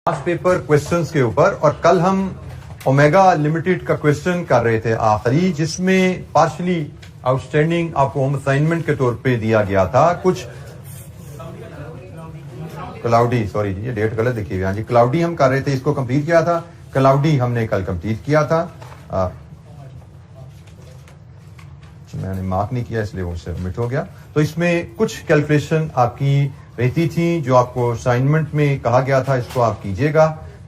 Last paper questions के ऊपर, और कल हम ओमेगा लिमिटेड का क्वेश्चन कर रहे थे आखिरी, जिसमें पार्शली आउटस्टैंडिंग आपको होम असाइनमेंट के तौर पे दिया गया था। कुछ क्लाउडी, सॉरी जी ये डेट गलत लिखी हुई है, हाँ जी क्लाउडी हम कर रहे थे, इसको कंप्लीट किया था। क्लाउडी हमने कल कंप्लीट किया था, मैंने मार्क नहीं किया इसलिए वो सबमिट हो गया। तो इसमें कुछ कैलकुलेशन आपकी रहती थी जो आपको असाइनमेंट में कहा गया था, इसको आप कीजिएगा।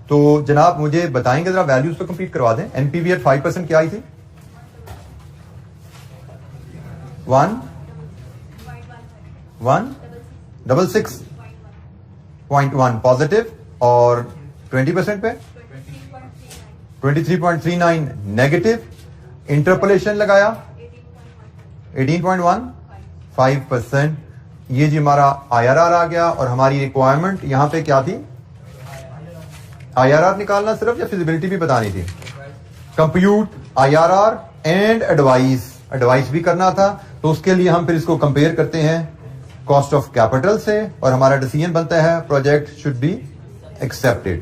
तो जनाब मुझे बताएंगे जरा, वैल्यूज तो कंप्लीट करवा दें। एनपीवी एट 5% क्या आई थी? 166.1 पॉजिटिव, और 20% पे 23.39 नेगेटिव। इंटरपोलेशन लगाया 18.15%। ये जी हमारा आईआरआर आ गया, और हमारी रिक्वायरमेंट यहां पे क्या थी? आईआरआर निकालना सिर्फ, या फिजिबिलिटी भी बतानी थी? कंप्यूट आईआरआर एंड एडवाइस भी करना था। तो उसके लिए हम फिर इसको कंपेयर करते हैं कॉस्ट ऑफ कैपिटल से, और हमारा डिसीजन बनता है project should be accepted,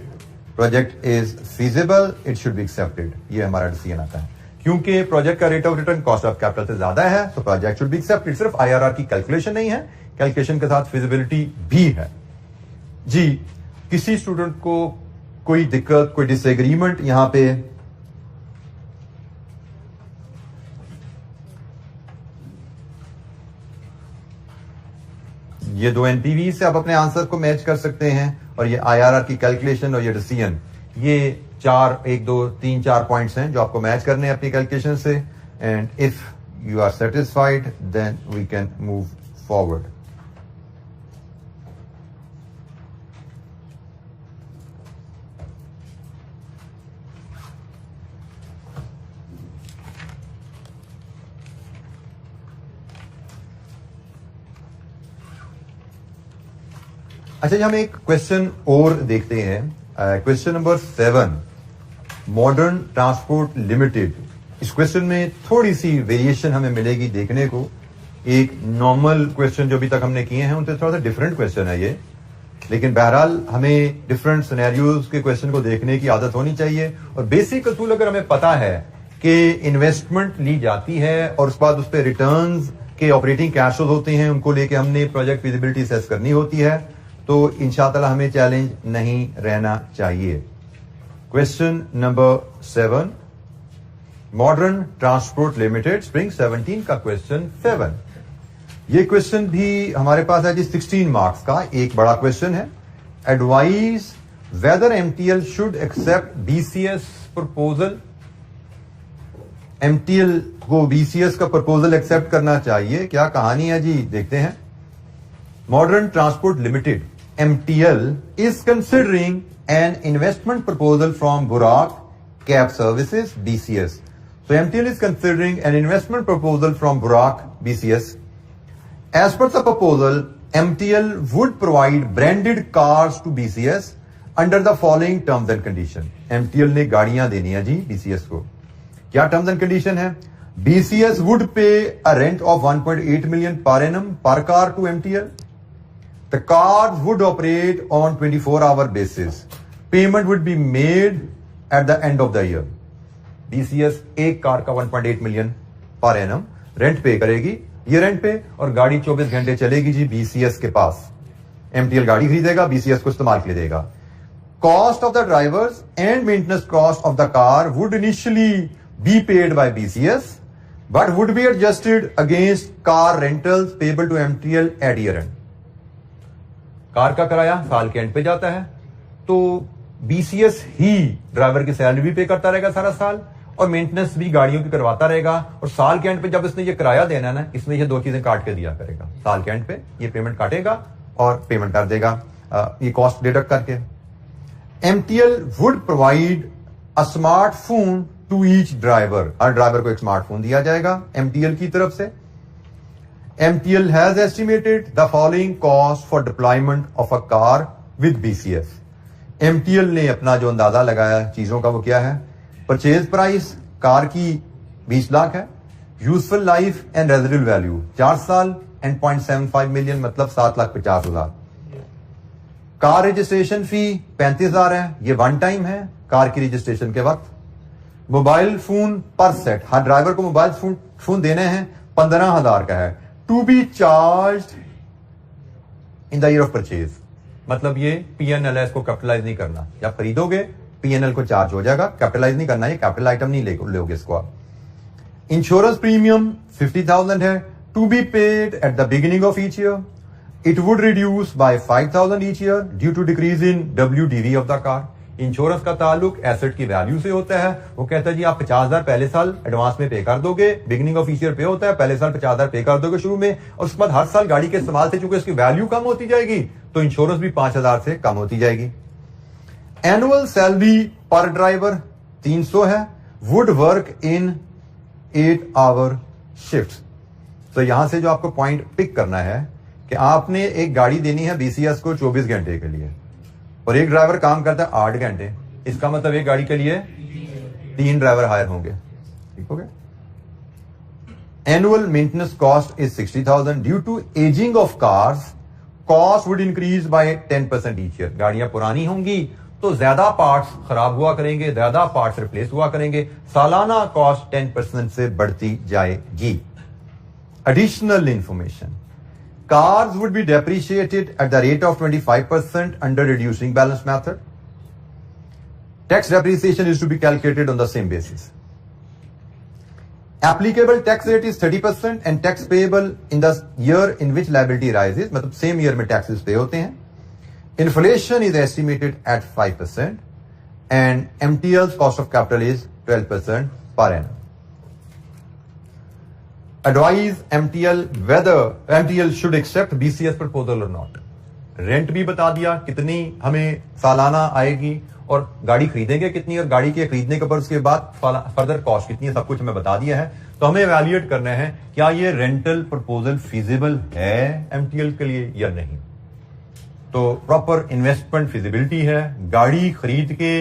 project is feasible, it should be accepted. ये हमारा डिसीजन आता है। क्योंकि प्रोजेक्ट का rate of return cost of capital से ज्यादा है, तो प्रोजेक्ट शुड बी एक्सेप्टेड। सिर्फ आईआरआर की कैलकुलेशन नहीं है, कैलकुलेशन के साथ फिजिबिलिटी भी है। जी, किसी स्टूडेंट को कोई दिक्कत, कोई डिसएग्रीमेंट यहां पे? ये दो एनपीवी से आप अपने आंसर को मैच कर सकते हैं, और ये आईआरआर की कैलकुलेशन और ये डिसीजन, ये 1 2 3 4 पॉइंट्स हैं जो आपको मैच करने हैं अपनी कैलकुलेशन से। And if you are satisfied then we can move forward. अच्छा जी, हम एक क्वेश्चन और देखते हैं, question number 7, Modern Transport Limited. इस क्वेश्चन में थोड़ी सी वेरिएशन हमें मिलेगी देखने को। एक नॉर्मल क्वेश्चन जो अभी तक हमने किए हैं उनसे थोड़ा सा डिफरेंट क्वेश्चन है ये, लेकिन बहरहाल हमें डिफरेंट सिनेरियोज के क्वेश्चन को देखने की आदत होनी चाहिए। और बेसिक असूल अगर हमें पता है कि इन्वेस्टमेंट ली जाती है और उसके बाद उस पर रिटर्न्स के ऑपरेटिंग कैश फ्लोज होते हैं, उनको लेके हमने प्रोजेक्ट फिजिबिलिटी असेस करनी होती है, तो इंशाअल्लाह हमें चैलेंज नहीं रहना चाहिए। Question number 7, Modern Transport limited, spring 17 का क्वेश्चन 7। ये क्वेश्चन भी हमारे पास है जी 16 मार्क्स का, एक बड़ा क्वेश्चन है। Advise whether MTL should accept BCS proposal. MTL को बीसीएस का प्रपोजल एक्सेप्ट करना चाहिए, क्या कहानी है जी, देखते हैं। Modern Transport Limited MTL is considering an investment proposal from Buraq Cab Services BCS. So MTL is considering an investment proposal from Buraq BCS. As per the proposal, MTL would provide branded cars to BCS under the following terms and condition. MTL ने गाड़ियां देनी है जी BCS को। क्या terms and condition है? BCS would pay a rent of 1.8 million per annum per car to MTL. The cars would operate on 24-hour basis. Payment would be made at the end of the year. BCS एक car का 1.8 million per annum rent पे करेगी, ये rent पे, और गाड़ी 24 घंटे चलेगी जी BCS के पास। MTL गाड़ी खरीदेगा, BCS को इस्तेमाल के लिए देगा। Cost of the drivers and maintenance cost of the car would initially be paid by BCS, but would be adjusted against car rentals payable to MTL at year end. Car का किराया साल के and पे जाता है, तो BCS ही driver की salary भी पे करता रहेगा सारा साल, और मेंटेनेंस भी गाड़ियों की करवाता रहेगा। और साल के एंड पे जब इसने ये किराया देना है ना, इसमें ये दो चीजें काट के दिया करेगा। साल के एंड पे ये पेमेंट काटेगा और पेमेंट कर देगा, ये कॉस्ट डिडक्ट करके। MTL would provide a smartphone to each driver. हर ड्राइवर को एक स्मार्टफोन दिया जाएगा MTL की तरफ से। MTL has estimated the following cost for deployment of a car with BCS. MTL ने अपना जो अंदाजा लगाया चीजों का वो क्या है? परचेज प्राइस कार की 20 लाख है, useful life and residual value 4 साल एंड 0.75 मिलियन, मतलब 7,50,000। कार रजिस्ट्रेशन फी 35,000 है, ये वन टाइम है कार की रजिस्ट्रेशन के वक्त। मोबाइल फोन पर सेट, हर ड्राइवर को मोबाइल फोन देने हैं, 15,000 का है, to be charge in the year of purchase. मतलब ये पीएनएलएस को कैपिटलाइज नहीं करना, जब खरीदोगे पीएनएल को चार्ज हो जाएगा, कैपिटलाइज नहीं करना, ये कैपिटल आइटम नहीं लोगे इसको आप। इंश्योरेंस प्रीमियम 50,000 है, to be paid at the beginning of each year. It would reduce by 5,000 each year due to decrease in WDV of the car. Insurance का ताल्लुक एसेट की वैल्यू से होता है। वो कहता है जी आप 50,000 पहले साल एडवांस में पे कर दोगे, बिगिनिंग ऑफ ईच ईयर पे होता है, पहले साल 50,000 पे कर दोगे शुरू में, और उसके बाद हर साल गाड़ी के इस्तेमाल से चूंकि इसकी वैल्यू कम होती जाएगी तो इंश्योरेंस भी 5,000 से कम होती जाएगी। एनुअल सैलरी पर ड्राइवर 300 है, would work in 8 hour shift. तो यहां से जो आपको पॉइंट पिक करना है कि आपने एक गाड़ी देनी है BCS को 24 घंटे के लिए और एक ड्राइवर काम करता है 8 घंटे, इसका मतलब एक गाड़ी के लिए 3 ड्राइवर हायर होंगे। ठीक हो गया। Annual maintenance cost is 60,000 due to ageing of cars, cost would increase by 10% each year. गाड़ियां पुरानी होंगी तो ज्यादा पार्ट्स खराब हुआ करेंगे, ज्यादा पार्ट्स रिप्लेस हुआ करेंगे, सालाना कॉस्ट 10% से बढ़ती जाएगी। Additional information, cars would be depreciated at the rate of 25% under reducing balance method. Tax depreciation is to be calculated on the same basis. Applicable tax rate is 30% and tax payable in the year in which liability arises, मतलब same year में taxes pay होते हैं. Inflation is estimated at 5% and MTL's cost of capital is 12% per annum. Advise MTL whether MTL should accept BCS proposal or not. Rent भी बता दिया कितनी हमें सालाना आएगी और गाड़ी खरीदेंगे कितनी और गाड़ी के खरीदने के बाद उसके बाद फर्दर कॉस्ट कितनी है, सब कुछ हमें बता दिया है। तो हमें एवेल्युएट करना है क्या ये रेंटल प्रपोजल फीजिबल है MTL के लिए या नहीं। तो प्रॉपर इन्वेस्टमेंट फिजिबिलिटी है, गाड़ी खरीद के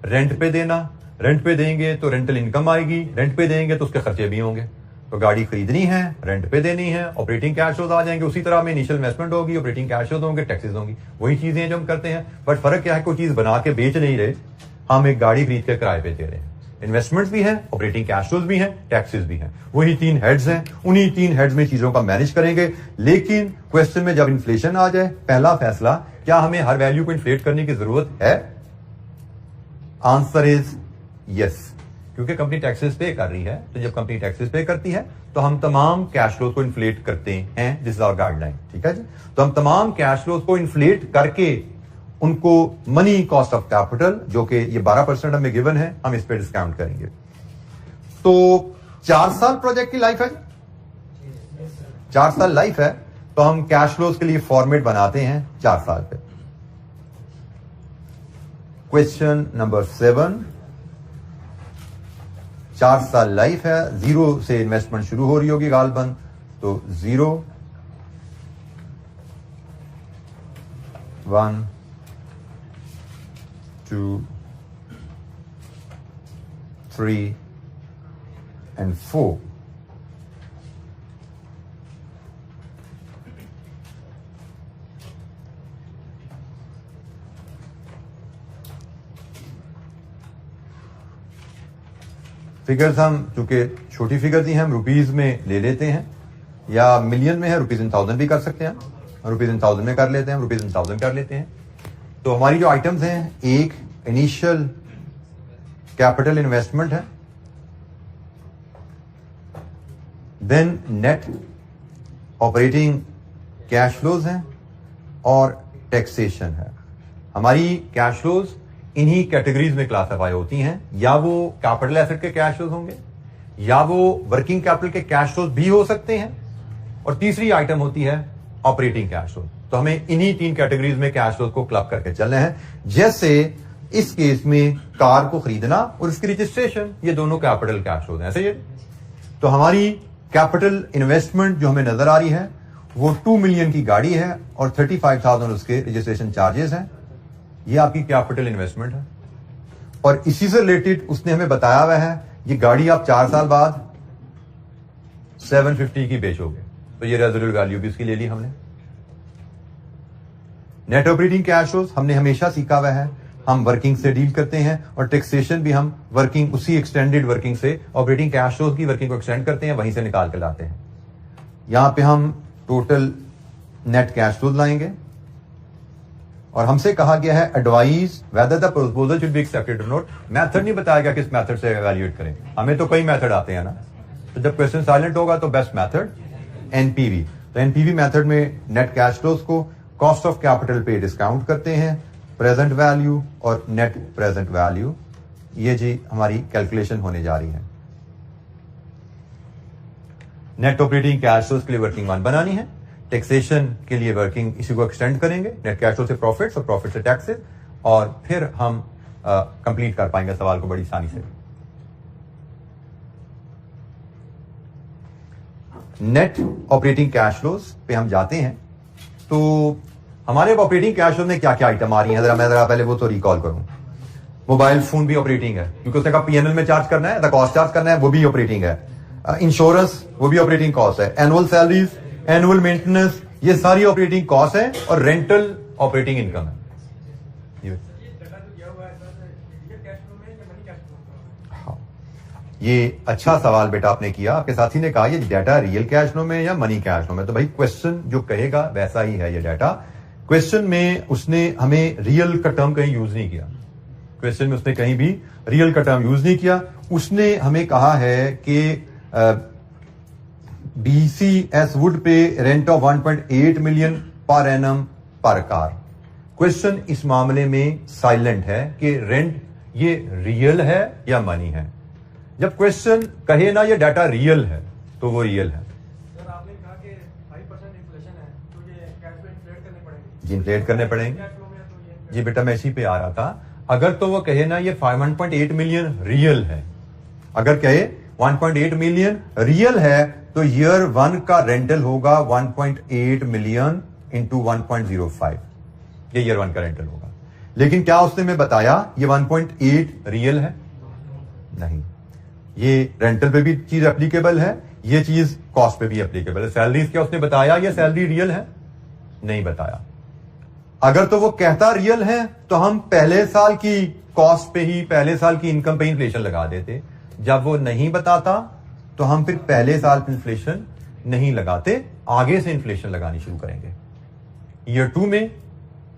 रेंट पे देना, रेंट पे देंगे तो रेंटल इनकम आएगी, रेंट पे देंगे तो उसके खर्चे भी होंगे। तो गाड़ी खरीदनी है, रेंट पे देनी है, ऑपरेटिंग कैश फ्लोज आ जाएंगे, उसी तरह में इनिशियल इन्वेस्टमेंट होगी, ऑपरेटिंग कैश फ्लोज होंगे, टैक्सेस होंगी, वही चीजें जो हम करते हैं। बट फर्क क्या है, कोई चीज बना के बेच नहीं रहे, हम एक गाड़ी खरीद के किराए पे दे रहे हैं। इन्वेस्टमेंट्स भी है, ऑपरेटिंग कैश फ्लोज भी है, टैक्सेस भी है, वही 3 हेड्स हैं, उन्हीं 3 हेड्स में चीजों का मैनेज करेंगे। लेकिन क्वेश्चन में जब इन्फ्लेशन आ जाए, पहला फैसला क्या हमें हर वैल्यू को इन्फ्लेट करने की जरूरत है? आंसर इज यस, क्योंकि कंपनी टैक्सेस पे कर रही है। तो जब कंपनी टैक्सेस पे करती है तो हम तमाम कैश फ्लो को इन्फ्लेट करते हैं। दिस इज आवर गाइडलाइन, ठीक है जी। तो हम तमाम कैश फ्लो को इन्फ्लेट करके उनको मनी कॉस्ट ऑफ कैपिटल, जो कि ये 12% हमें गिवन है, हम इस पे डिस्काउंट करेंगे। तो 4 साल प्रोजेक्ट की लाइफ है, 4 साल लाइफ है, तो हम कैश फ्लोज के लिए फॉर्मेट बनाते हैं 4 साल पे। क्वेश्चन नंबर 7, 4 साल लाइफ है, 0 से इन्वेस्टमेंट शुरू हो रही होगी गालबन, तो 0, 1, 2, 3 and 4. फिगर्स हम चूंकि छोटी फिगर दी हैं, हम रुपीज में ले लेते हैं, या मिलियन में है रुपीज इन 1000 भी कर सकते हैं, रुपीज इन 1000 में कर लेते हैं, रुपीज इन 1000 कर लेते हैं। तो हमारी जो आइटम्स हैं, एक इनिशियल कैपिटल इन्वेस्टमेंट है, then net operating cash flows हैं और टैक्सेशन है। हमारी कैश फ्लोज इन्हीं कैटेगरीज में क्लासिफाई होती हैं, या वो कैपिटल एसेट के कैश फ्लोज होंगे या वो वर्किंग कैपिटल के कैश फ्लोज भी हो सकते हैं, और तीसरी आइटम होती है ऑपरेटिंग कैश फ्लोज। तो हमें इन्हीं 3 कैटेगरीज में कैश फ्लोज को क्लब करके चलना है। जैसे इस केस में कार को खरीदना और इसकी रजिस्ट्रेशन, ये दोनों कैपिटल कैश फ्लोज हैं, ऐसे ये। तो हमारी कैपिटल इन्वेस्टमेंट जो हमें नजर आ रही है वो 2 मिलियन की गाड़ी है और 35,000 उसके रजिस्ट्रेशन चार्जेस हैं। ये आपकी कैपिटल इन्वेस्टमेंट है, और इसी से रिलेटेड उसने हमें बताया हुआ है ये गाड़ी आप 4 साल बाद 750 की बेचोगे, तो ये रेजिडुअल वैल्यू भी उसकी ले ली हमने। नेट ऑपरेटिंग कैश फ्लोज हमने हमेशा सीखा हुआ है, हम वर्किंग से डील करते हैं और टैक्सेशन भी हम वर्किंग, उसी एक्सटेंडेड वर्किंग से ऑपरेटिंग कैश फ्लोज की वर्किंग को एक्सटेंड करते हैं, वहीं से निकाल के लाते हैं। यहां पे हम टोटल नेट कैश फ्लोज लाएंगे और हमसे कहा गया है advise whether the proposal should be accepted और नॉट। मेथड नहीं बताया गया किस मेथड से एवेल्युएट करें, हमें तो कई मेथड आते हैं ना, तो जब क्वेश्चन साइलेंट होगा तो बेस्ट मेथड एनपीवी। तो एनपीवी मेथड में नेट कैश फ्लोज को कॉस्ट ऑफ कैपिटल पे डिस्काउंट करते हैं, प्रेजेंट वैल्यू और नेट प्रेजेंट वैल्यू, ये जी हमारी कैलकुलेशन होने जा रही है। नेट ऑपरेटिंग कैश फ्लोज के लिए वर्किंग वन बनानी है, टैक्सेशन के लिए वर्किंग इसी को एक्सटेंड करेंगे, नेट कैश फ्लो से प्रॉफिट्स और प्रॉफिट से टैक्सेस, और फिर हम कंप्लीट कर पाएंगे सवाल को बड़ी आसानी से। नेट ऑपरेटिंग कैश फ्लोज पे हम जाते हैं, तो हमारे ऑपरेटिंग कैश फ्लो में क्या क्या आइटम आ रही है, मैं जरा पहले वो तो रिकॉल करूं। मोबाइल फोन भी ऑपरेटिंग है क्योंकि उसने कहा पीएनएल में चार्ज करना है, द कॉस्ट चार्ज करना है, वो भी ऑपरेटिंग है। इंश्योरेंस वो भी ऑपरेटिंग कॉस्ट है, एनुअल सैलरीज, एनुअल मेंटेनेंस, ये सारी ऑपरेटिंग कॉस्ट है, और रेंटल ऑपरेटिंग इनकम है। ये अच्छा सवाल बेटा आपने किया, आपके साथी ने कहा ये डाटा रियल कैश फ्लो में या मनी कैश फ्लो में, तो भाई क्वेश्चन जो कहेगा वैसा ही है ये डाटा। क्वेश्चन में उसने हमें रियल का टर्म कहीं यूज नहीं किया, क्वेश्चन में उसने कहीं भी रियल का टर्म यूज नहीं किया। उसने हमें कहा है कि BCS वुड पे rent of 1.8 million per annum पर कार। क्वेश्चन इस मामले में साइलेंट है कि रेंट ये रियल है या मनी है। जब क्वेश्चन कहे ना ये डाटा रियल है तो वो रियल है। सर आपने कहा कि 5% इन्फ्लेशन है तो ये कैश फ्लो इन्फ्लेट करने पड़ेंगे। जी इन्फ्लेट करने पड़ेंगे कैश फ्लो में तो ये जी बेटा, मैं इसी पे आ रहा था। अगर तो वो कहे ना ये 1.8 मिलियन रियल है, अगर कहे 1.8 मिलियन रियल है तो ईयर 1 का रेंटल होगा 1.8 मिलियन इंटू 1.05, ये ईयर 1 का रेंटल होगा। लेकिन क्या उसने में बताया ये 1.8 रियल है? नहीं। ये रेंटल पे भी चीज एप्लीकेबल है, ये चीज कॉस्ट पे भी एप्लीकेबल है। सैलरीज क्या उसने बताया ये सैलरी रियल है? नहीं बताया। अगर तो वो कहता रियल है तो हम पहले साल की कॉस्ट पे ही, पहले साल की इनकम पे इन्फ्लेशन लगा देते। जब वो नहीं बताता तो हम फिर पहले साल पे इन्फ्लेशन नहीं लगाते, आगे से इन्फ्लेशन लगानी शुरू करेंगे ईयर 2 में।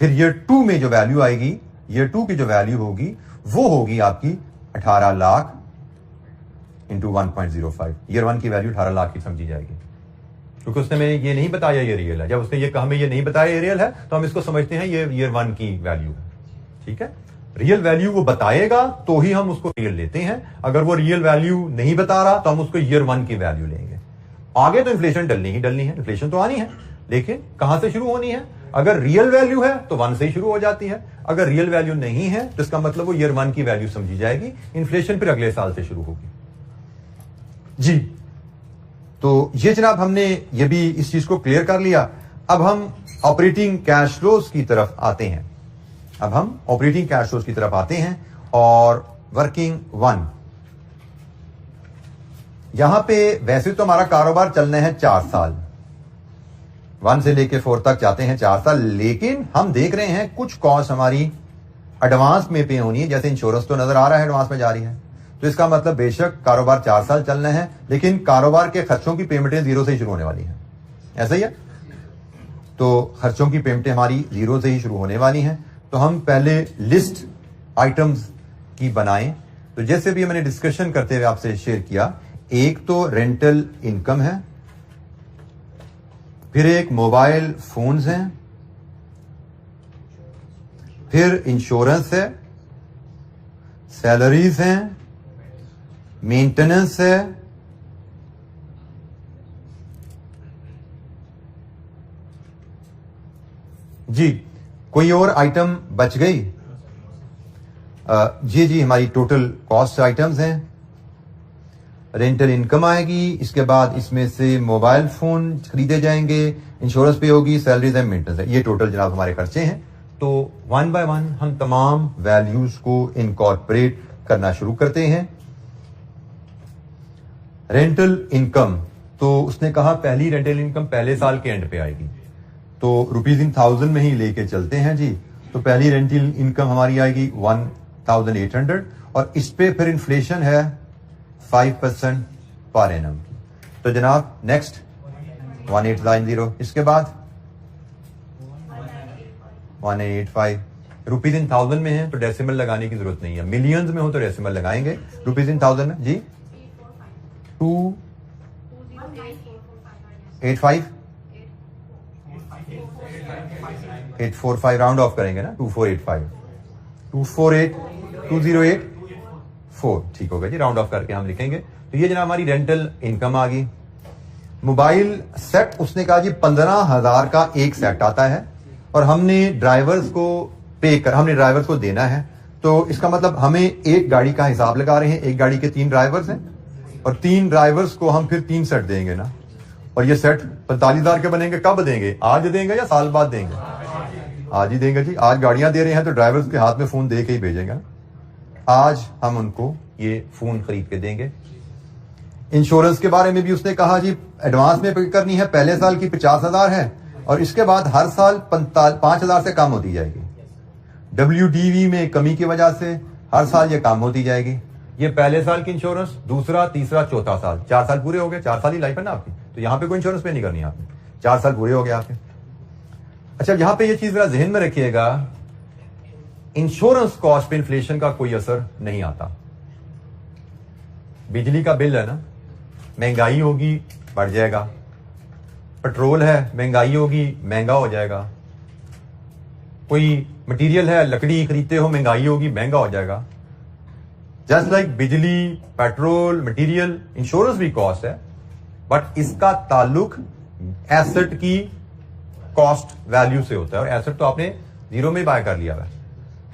फिर ईयर 2 में जो वैल्यू आएगी, ईयर 2 की जो वैल्यू होगी वो होगी आपकी 18 लाख इंटू 1.05। ईयर 1 की वैल्यू 18 लाख की समझी जाएगी, क्योंकि उसने हमें ये नहीं बताया ये रियल है। जब उसने ये कहा हमें ये नहीं बताया ये रियल है तो हम इसको समझते हैं ये ईयर 1 की वैल्यू है। ठीक है, रियल वैल्यू वो बताएगा तो ही हम उसको रियल लेते हैं। अगर वो रियल वैल्यू नहीं बता रहा तो हम उसको ईयर 1 की वैल्यू लेंगे। आगे तो इन्फ्लेशन डलनी ही डलनी है, इन्फ्लेशन तो आनी है, लेकिन कहां से शुरू होनी है? अगर रियल वैल्यू है तो 1 से ही शुरू हो जाती है, अगर रियल वैल्यू नहीं है तो इसका मतलब वो ईयर 1 की वैल्यू समझी जाएगी। इन्फ्लेशन फिर अगले साल से शुरू होगी जी। तो ये जनाब हमने ये भी इस चीज को क्लियर कर लिया। अब हम ऑपरेटिंग कैश फ्लोज की तरफ आते हैं, अब हम ऑपरेटिंग कैश फ्लोज की तरफ आते हैं और वर्किंग 1। यहां पे वैसे तो हमारा कारोबार चलना है 4 साल, 1 से लेके 4 तक जाते हैं 4 साल, लेकिन हम देख रहे हैं कुछ कॉस्ट हमारी एडवांस में पे होनी है। जैसे इंश्योरेंस तो नजर आ रहा है एडवांस में जा रही है, तो इसका मतलब बेशक कारोबार 4 साल चलना है, लेकिन कारोबार के खर्चों की पेमेंटें 0 से ही शुरू होने वाली हैं। ऐसा ही है, तो खर्चों की पेमेंटें हमारी 0 से ही शुरू होने वाली हैं। तो हम पहले लिस्ट आइटम्स की बनाएं। तो जैसे भी मैंने डिस्कशन करते हुए आपसे शेयर किया, एक तो रेंटल इनकम है, फिर एक मोबाइल फोन्स हैं, फिर इंश्योरेंस है, सैलरीज हैं, मेंटेनेंस है, जी कोई और आइटम बच गई? जी हमारी टोटल कॉस्ट आइटम्स हैं। रेंटल इनकम आएगी, इसके बाद इसमें से मोबाइल फोन खरीदे जाएंगे, इंश्योरेंस पे होगी, सैलरीज एंड मेंटेनेंस है। ये टोटल जनाब हमारे खर्चे हैं। तो 1 बाय 1 हम तमाम वैल्यूज को इनकॉर्पोरेट करना शुरू करते हैं। रेंटल इनकम, तो उसने कहा पहली रेंटल इनकम पहले साल के एंड पे आएगी, तो रुपीज इन 1000 में ही लेके चलते हैं जी। तो पहली रेंटल इनकम हमारी आएगी 1800 और इस पे फिर इन्फ्लेशन है 5% पर एनम। तो जनाब नेक्स्ट 1890, इसके बाद 1885। रुपीज इन 1000 में है तो डेसिमल लगाने की जरूरत नहीं है, मिलियंस में हो तो डेसिमल लगाएंगे। रुपीज इन 1000 में जी 285 845 राउंड ऑफ करेंगे ना, 2485 248 2084 ठीक होगा जी, राउंड ऑफ करके हम लिखेंगे। तो ये जनाब हमारी रेंटल इनकम आ गई। मोबाइल सेट उसने कहा जी 15,000 का एक सेट आता है और हमने ड्राइवर्स को देना है। तो इसका मतलब हमें एक गाड़ी का हिसाब लगा रहे हैं, एक गाड़ी के 3 ड्राइवर्स हैं और 3 ड्राइवर्स को हम फिर 3 सेट देंगे ना, और ये सेट 45,000 के बनेंगे। कब देंगे? आज देंगे या साल बाद देंगे? आज ही देंगे जी। आज गाड़ियां दे रहे हैं तो ड्राइवर्स के हाथ में फोन दे के ही भेजेंगे ना। आज हम उनको ये फोन खरीद के देंगे। इंश्योरेंस के बारे में भी उसने कहा जी एडवांस में पे करनी है, पहले साल की 50,000 है और इसके बाद हर साल 5,000 से कम होती जाएगी। WDV में कमी की वजह से हर साल ये कम होती जाएगी। ये पहले साल की इंश्योरेंस, दूसरा, तीसरा, चौथा साल, 4 साल पूरे हो गए। 4 साल ही लाइफ है ना आपकी, तो यहां पे कोई इंश्योरेंस पे नहीं करनी है आपने, 4 साल पूरे हो गए आपके। अच्छा, यहां पे ये चीज जरा जहन में रखिएगा, इंश्योरेंस कॉस्ट पे इन्फ्लेशन का कोई असर नहीं आता। बिजली का बिल है ना, महंगाई होगी बढ़ जाएगा। पेट्रोल है, महंगाई होगी महंगा हो जाएगा। कोई मटेरियल है, लकड़ी खरीदते हो, महंगाई होगी महंगा हो जाएगा। जस्ट लाइक बिजली, पेट्रोल, मटेरियल, इंश्योरेंस भी कॉस्ट है, बट इसका ताल्लुक एसेट की कॉस्ट वैल्यू से होता है और एसेट तो आपने जीरो में बाय कर लिया है।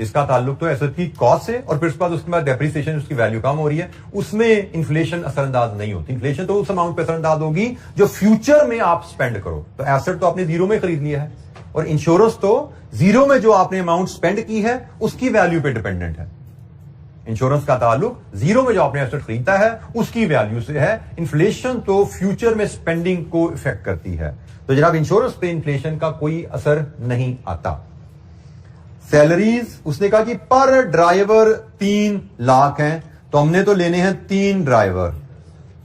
इसका ताल्लुक तो एसेट की कॉस्ट से, और फिर उसके बाद डेप्रिसिएशन, उसकी वैल्यू कम हो रही है, उसमें इन्फ्लेशन असरअंदाज नहीं होती। इन्फ्लेशन तो उस अमाउंट पे असरअंदाज होगी जो फ्यूचर में आप स्पेंड करो। तो एसेट तो आपने जीरो में खरीद लिया है और इंश्योरेंस तो जीरो में जो आपने अमाउंट स्पेंड की है उसकी वैल्यू पे डिपेंडेंट है। इंश्योरेंस का ताल्लुक जीरो में जो आपने एसेट खरीदा है उसकी वैल्यू से है। इन्फ्लेशन तो फ्यूचर में स्पेंडिंग को इफेक्ट करती है। तो जनाब इंश्योरेंस पे इन्फ्लेशन का कोई असर नहीं आता। सैलरीज उसने कहा कि पर ड्राइवर 3 लाख हैं, तो हमने तो लेने हैं 3 ड्राइवर,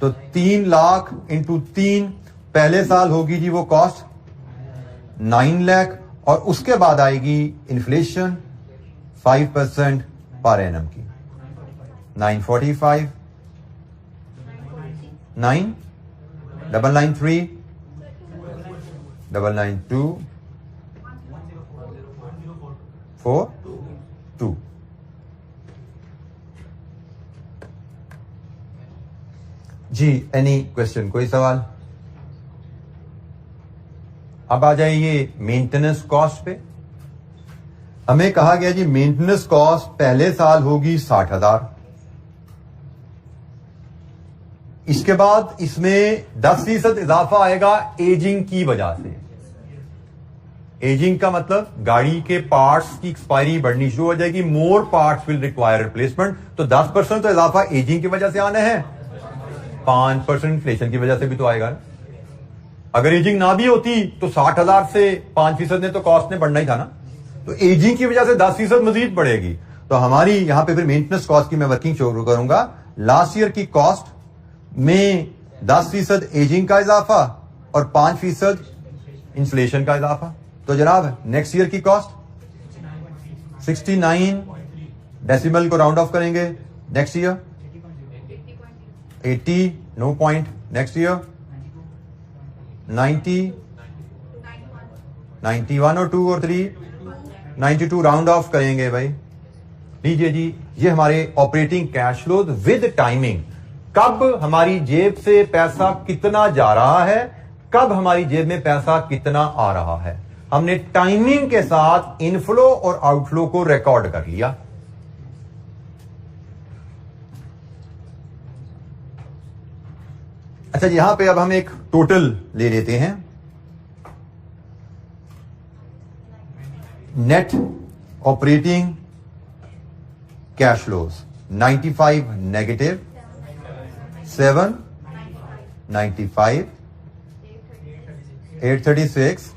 तो 3 लाख इंटू 3 पहले साल होगी जी वो कॉस्ट 9 लाख और उसके बाद आएगी इन्फ्लेशन 5% पर एनम की 945 9 993 992 4 2। जी एनी क्वेश्चन, कोई सवाल? अब आ जाइए मेंटेनेंस कॉस्ट पे। हमें कहा गया जी मेंटेनेंस कॉस्ट पहले साल होगी 60,000, इसके बाद इसमें 10% इजाफा आएगा एजिंग की वजह से। एजिंग का मतलब गाड़ी के पार्ट्स की एक्सपायरी बढ़नी शुरू हो जाएगी, मोर पार्ट्स विल रिक्वायर रिप्लेसमेंट, तो 10% तो इजाफा एजिंग की वजह से आना है, 5% इन्फ्लेशन की वजह से भी तो आएगा ना। अगर एजिंग ना भी होती तो 60,000 से 5% ने तो कॉस्ट ने बढ़ना ही था ना, तो एजिंग की वजह से 10% मजीद बढ़ेगी। तो हमारी यहां पे फिर मेंटेनेंस कॉस्ट की मैं वर्किंग शुरू करूंगा। लास्ट ईयर की कॉस्ट में 10% एजिंग का इजाफा और 5% इन्फ्लेशन का इजाफा। तो जनाब नेक्स्ट ईयर की कॉस्ट 69, डेसिमल को राउंड ऑफ करेंगे, next year 80, no point, next year 90, 91 और 2 और 3, 92 राउंड ऑफ करेंगे भाई। लीजिए जी, ये हमारे operating cash flow with timing, कब हमारी जेब से पैसा कितना जा रहा है, कब हमारी जेब में पैसा कितना आ रहा है, हमने टाइमिंग के साथ इनफ्लो और आउटफ्लो को रिकॉर्ड कर लिया। अच्छा, यहां पे अब हम एक टोटल ले लेते हैं। Net operating cash flows 95 negative, 7 95, 836,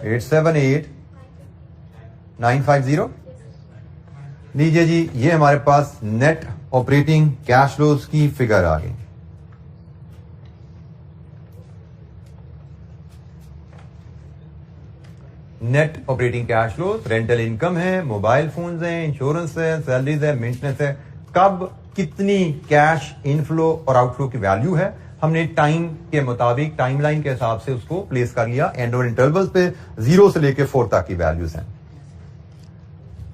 878,950। लीजिए जी, ये हमारे पास नेट ऑपरेटिंग कैश फ्लोज की फिगर आ गई। Net operating cash flow, rental income है, मोबाइल फोन्स हैं, इंश्योरेंस है, सैलरीज है, मेंटेनेंस है, कब कितनी कैश इनफ्लो और आउटफ्लो की वैल्यू है, हमने टाइम के मुताबिक टाइमलाइन के हिसाब से उसको प्लेस कर लिया। एंड और इंटरवल्स पे 0 से लेके 4 तक की वैल्यूज हैं।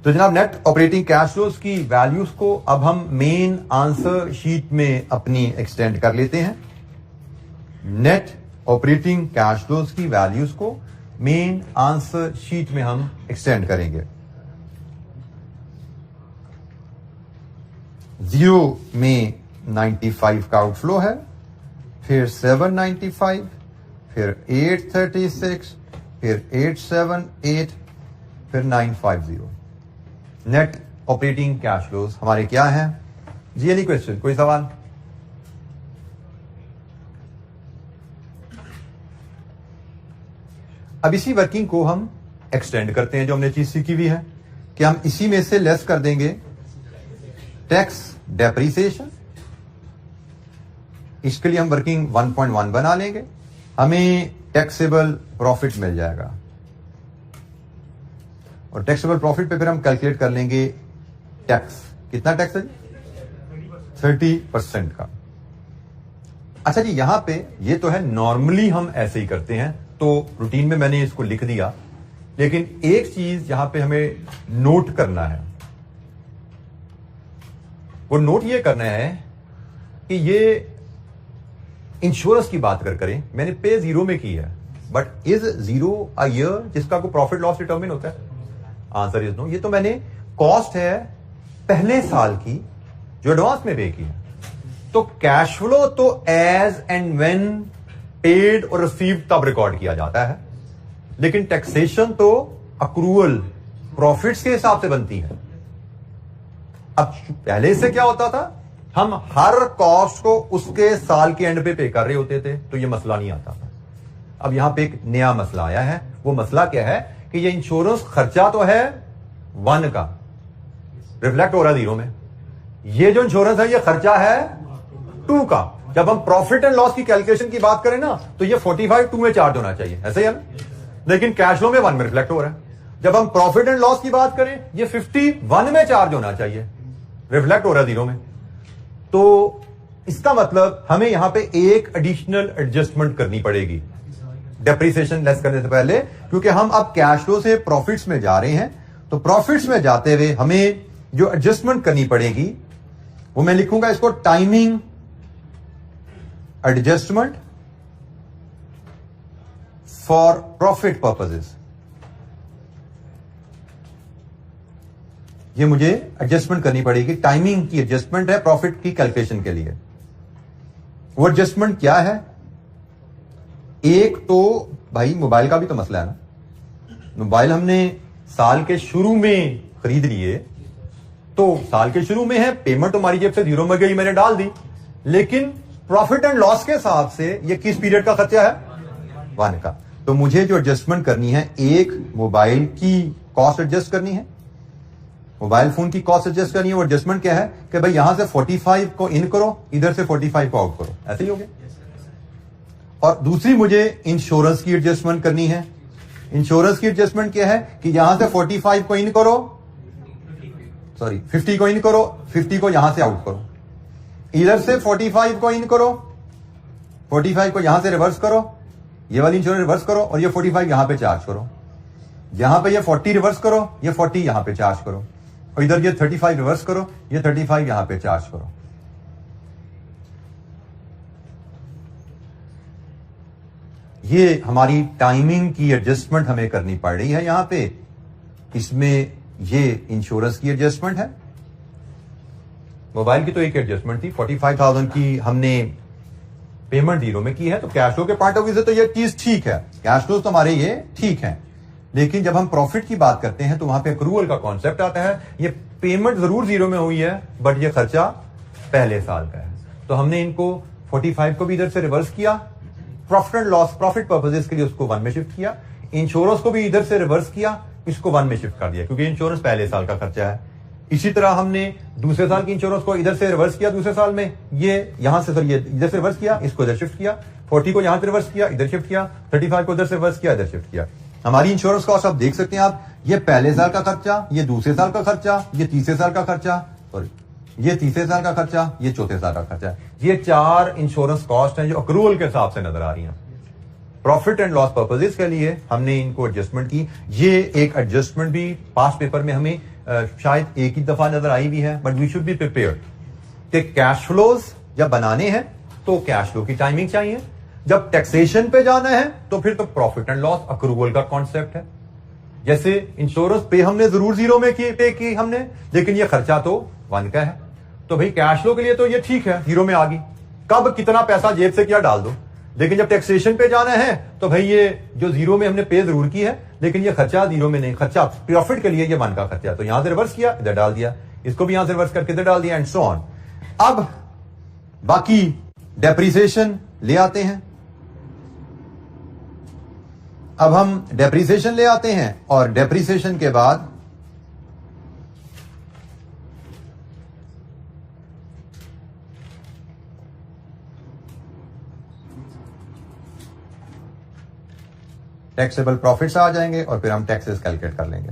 तो जनाब, नेट ऑपरेटिंग कैश फ्लोज की वैल्यूज को अब हम मेन आंसर शीट में अपनी एक्सटेंड कर लेते हैं। नेट ऑपरेटिंग कैश फ्लोज की वैल्यूज को मेन आंसर शीट में हम एक्सटेंड करेंगे। 0 में 95 का आउटफ्लो है, फिर 795, फिर 836, फिर 878, फिर 950। नेट ऑपरेटिंग कैश फ्लोज हमारे क्या हैं जी? एनी क्वेश्चन, कोई सवाल? अब इसी वर्किंग को हम एक्सटेंड करते हैं, जो हमने चीज सीखी हुई है कि हम इसी में से लेस कर देंगे टैक्स डेप्रिसिएशन। इसके लिए हम वर्किंग 1.1 बना लेंगे, हमें टैक्सेबल प्रॉफिट मिल जाएगा। और टैक्सेबल प्रॉफिट पे फिर हम कैलकुलेट कर लेंगे टैक्स। कितना टैक्स है? 30% का। अच्छा जी, यहां पे ये तो है नॉर्मली हम ऐसे ही करते हैं, तो रूटीन में मैंने इसको लिख दिया, लेकिन एक चीज यहां पे हमें नोट करना है। वो नोट ये करना है कि ये इंश्योरेंस की बात करें, मैंने पे 0 में की है, बट इज 0 अ ईयर जिसका को प्रॉफिट लॉस डिटरमिन होता है? Answer is no. ये तो मैंने कॉस्ट है पहले साल की जो एडवांस में पे की है। तो कैश फ्लो तो एज एंड व्हेन पेड और रिसीव तब रिकॉर्ड किया जाता है, लेकिन टैक्सेशन तो अक्रूवल प्रॉफिट्स के हिसाब से बनती है। अब पहले से क्या होता था, हम हर कॉस्ट को उसके साल के एंड पे कर रहे होते थे, तो ये मसला नहीं आता था। अब यहां पे एक नया मसला आया है। वो मसला क्या है कि ये इंश्योरेंस खर्चा तो है 1 का, रिफ्लेक्ट हो रहा है 0 में। ये जो इंश्योरेंस है ये खर्चा है 2 का। जब हम प्रॉफिट एंड लॉस की कैलकुलेशन की बात करें ना, तो ये 45 2 में चार्ज होना चाहिए, ऐसे ही है ना? लेकिन कैश फ्लो में 1 में रिफ्लेक्ट हो रहा है। जब हम प्रॉफिट एंड लॉस की बात करें, ये 51 में चार्ज होना चाहिए, रिफ्लेक्ट हो रहा है 0 में। तो इसका मतलब हमें यहां पे एक एडिशनल एडजस्टमेंट करनी पड़ेगी डेप्रिसिएशन लेस करने से पहले, क्योंकि हम अब कैश फ्लो से प्रॉफिट्स में जा रहे हैं। तो प्रॉफिट्स में जाते हुए हमें जो एडजस्टमेंट करनी पड़ेगी वो मैं लिखूंगा इसको timing adjustment for profit purposes. ये मुझे एडजस्टमेंट करनी पड़ेगी, टाइमिंग की एडजस्टमेंट है प्रॉफिट की कैलकुलेशन के लिए। वो एडजस्टमेंट क्या है? एक तो भाई मोबाइल का भी तो मसला है ना। मोबाइल हमने साल के शुरू में खरीद लिए, तो साल के शुरू में है, पेमेंट हमारी जेब से 0 में गई, मैंने डाल दी, लेकिन प्रॉफिट एंड लॉस के हिसाब से ये किस पीरियड का खर्चा है? 1 का। तो मुझे जो एडजस्टमेंट करनी है, एक मोबाइल की कॉस्ट एडजस्ट करनी है, मोबाइल फोन की कॉस्ट एडजस्ट करनी है। वो एडजस्टमेंट क्या है कि भाई यहां से 45 को इन करो, इधर से 45 को आउट करो, ऐसे ही हो गया। और दूसरी मुझे इंश्योरेंस की एडजस्टमेंट करनी है। इंश्योरेंस की एडजस्टमेंट क्या है कि यहां से 45 को इन करो, 50 को इन करो, 50 को यहां से आउट करो, इधर से 45 को इन करो, 45 को यहां से रिवर्स करो, ये वाली इंश्योरेंस रिवर्स करो, और ये 45 यहां पे चार्ज करो। यहां पे ये 40 रिवर्स करो, ये 40 यहां पे चार्ज करो, और इधर ये 35 रिवर्स करो, ये 35 यहां पे चार्ज करो। ये हमारी टाइमिंग की एडजस्टमेंट हमें करनी पड़ रही है यहां पे। इसमें ये इंश्योरेंस की एडजस्टमेंट है। मोबाइल की तो एक एडजस्टमेंट थी, 45,000 की हमने पेमेंट 0 में की है, तो कैश फ्लो के पॉइंट ऑफ व्यू से तो ये चीज ठीक है, कैश फ्लो तो हमारे ये ठीक है। लेकिन जब हम प्रॉफिट की बात करते हैं तो वहां पे अक्रूवल का कॉन्सेप्ट आता है। ये पेमेंट जरूर 0 में हुई है, बट ये खर्चा पहले साल का है, तो हमने इनको 45 को भी इधर से रिवर्स किया, profit and loss profit purposes के लिए उसको 1 में शिफ्ट किया। इंश्योरेंस को भी इधर से रिवर्स किया, इसको 1 में शिफ्ट कर दिया क्योंकि इंश्योरेंस पहले साल का खर्चा है। इसी तरह हमने दूसरे साल की इंश्योरेंस को इधर से रिवर्स किया दूसरे साल में, ये यहां से ये इधर से रिवर्स किया, इसको इधर शिफ्ट किया, 40 को यहां से रिवर्स किया, इधर शिफ्ट किया, 35 को इधर से रिवर्स किया, इधर शिफ्ट किया। हमारी इंश्योरेंस कॉस्ट आप देख सकते हैं आप, ये पहले साल का खर्चा, ये दूसरे साल का खर्चा, ये तीसरे साल का खर्चा, सॉरी ये तीसरे साल का खर्चा, ये चौथे साल का खर्चा। ये 4 इंश्योरेंस कॉस्ट हैं जो अक्रूवल के हिसाब से नजर आ रही हैं। प्रॉफिट एंड लॉस पर्पजेस के लिए हमने इनको एडजस्टमेंट की। ये एक एडजस्टमेंट भी पास्ट पेपर में हमें शायद एक ही दफा नजर आई भी है, but we should be prepared कि कैश फ्लोज जब बनाने हैं तो कैश फ्लो की टाइमिंग चाहिए, जब टैक्सेशन पे जाना है तो फिर तो प्रॉफिट एंड लॉस अक्रूवल का कॉन्सेप्ट है। जैसे इंश्योरेंस पे हमने जरूर 0 में पे की हमने, लेकिन ये खर्चा तो 1 का है, तो भाई कैश फ्लो के लिए तो ये ठीक है 0 में आ गई, कब कितना पैसा जेब से क्या डाल दो। लेकिन जब टैक्सेशन पे जाना है तो भाई ये जो 0 में हमने पे जरूर की है, लेकिन ये खर्चा 0 में नहीं, खर्चा प्रॉफिट के लिए ये 1 का खर्चा है, तो यहां से रिवर्स किया, इधर डाल दिया, इसको भी यहां से रिवर्स करके इधर डाल दिया, एंड सो ऑन। अब बाकी डेप्रिसिएशन ले आते हैं। अब हम डेप्रिसिएशन ले आते हैं और डेप्रिसिएशन के बाद टैक्सेबल प्रॉफिट्स आ जाएंगे और फिर हम टैक्सेस कैलकुलेट कर लेंगे।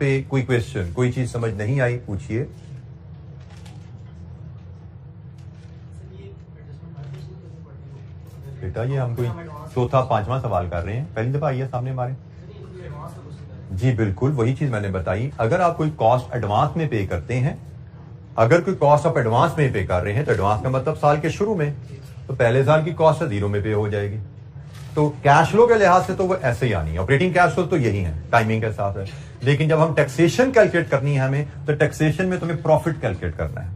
पे कोई क्वेश्चन, कोई चीज समझ नहीं आई, पूछिए। बेटा ये हम कोई चौथा 5वां सवाल कर रहे हैं, पहली दफा आइए सामने हमारे। जी बिल्कुल, वही चीज मैंने बताई। अगर आप कोई कॉस्ट एडवांस में पे करते हैं, अगर कोई कॉस्ट आप एडवांस में पे कर रहे हैं तो एडवांस का मतलब साल के शुरू में, तो पहले साल की कॉस्ट 0 में पे हो जाएगी। तो कैश फ्लो के लिहाज से तो वो ऐसे ही आनी है, ऑपरेटिंग कैश फ्लो तो यही है टाइमिंग के साथ है। लेकिन जब हम टैक्सेशन कैलकुलेट करनी है हमें, तो टैक्सेशन में तुम्हें प्रॉफिट कैलकुलेट करना है।